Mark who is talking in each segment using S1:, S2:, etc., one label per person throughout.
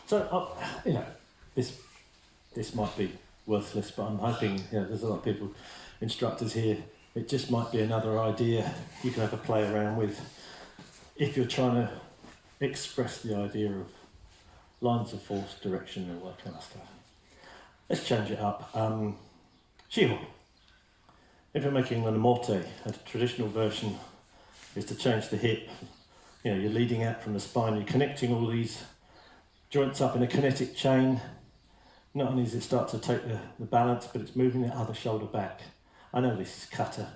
S1: So, you know, this might be worthless, but I'm hoping, you know, there's a lot of people, instructors here, it just might be another idea you can have a play around with if you're trying to express the idea of lines of force, direction, and all that kind of stuff. Let's change it up. Shiho. If you're making an amorte, a traditional version is to change the hip. You know, you're leading out from the spine, you're connecting all these joints up in a kinetic chain. Not only does it start to take the balance, but it's moving the other shoulder back. I know this is kata,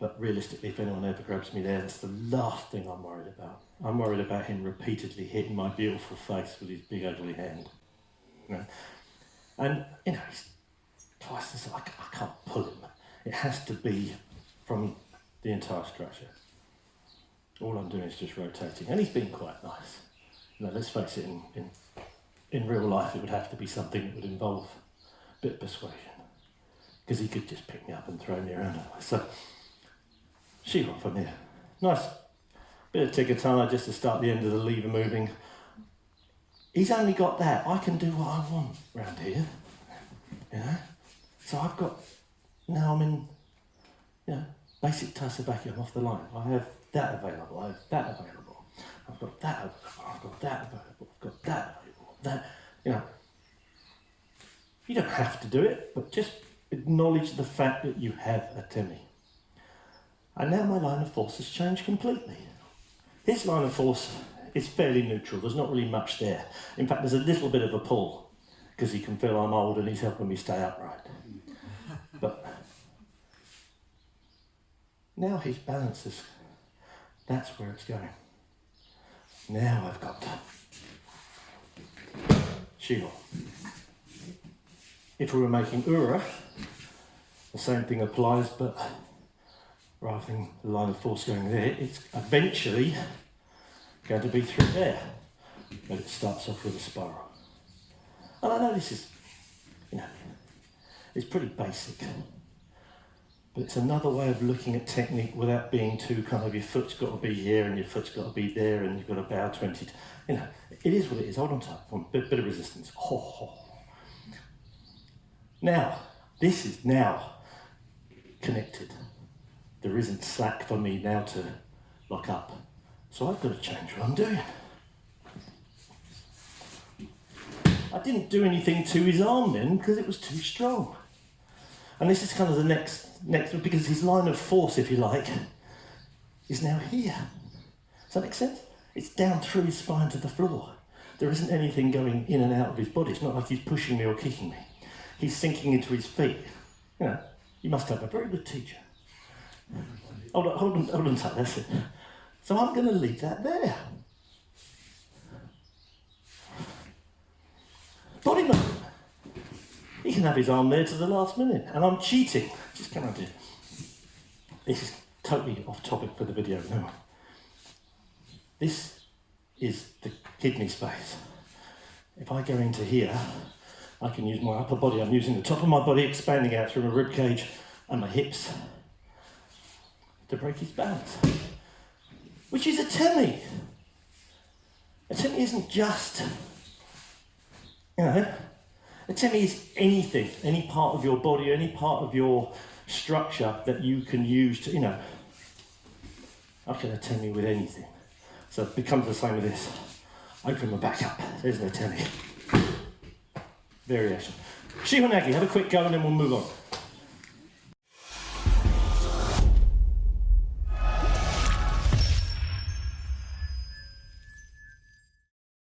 S1: but realistically, if anyone ever grabs me there, that's the last thing I'm worried about. I'm worried about him repeatedly hitting my beautiful face with his big ugly hand. You know? And, you know, he's twice as I can't pull him. It has to be from the entire structure. All I'm doing is just rotating, and he's been quite nice. You know, let's face it, in real life, it would have to be something that would involve a bit of persuasion, because he could just pick me up and throw me around. So, Shiho from here. Nice bit of tikatana just to start the end of the lever moving. He's only got that. I can do what I want around here, you know. So I've got, now I'm in, you know, basic tasabaki. I'm off the line. I have that available. I have that available. I've got that available. I've got that available. I've got that available. That, you know. You don't have to do it, but just acknowledge the fact that you have atemi. And now my line of force has changed completely. His line of force is fairly neutral. There's not really much there. In fact, there's a little bit of a pull, because he can feel I'm old and he's helping me stay upright. But now his balance is, that's where it's going. Now I've got Shiho. If we were making ura, the same thing applies, but rather than the line of force going there, it's eventually going to be through there. But it starts off with a spiral. And I know this is, you know, it's pretty basic, but it's another way of looking at technique without being too kind of, your foot's got to be here and your foot's got to be there and you've got to bow 20, you know, it is what it is. Hold on tight, one bit of resistance. Oh. Now, this is now connected. There isn't slack for me now to lock up. So I've got to change what I'm doing. I didn't do anything to his arm then because it was too strong. And this is kind of the next, because his line of force, if you like, is now here. Does that make sense? It's down through his spine to the floor. There isn't anything going in and out of his body. It's not like he's pushing me or kicking me. He's sinking into his feet. You know, you must have a very good teacher. Hold on tight, that's it. So I'm going to leave that there. Body movement. He can have his arm there to the last minute, and I'm cheating. Just come on, dude. This is totally off topic for the video. No. This is the kidney space. If I go into here, I can use my upper body. I'm using the top of my body, expanding out through my rib cage and my hips to break his balance, which is atemi. Atemi isn't just, you know, atemi is anything, any part of your body, any part of your structure that you can use to, you know, I can atemi with anything. So it becomes the same with this. Open my back up, there's an atemi. Variation. Shihonage, have a quick go and then we'll move on.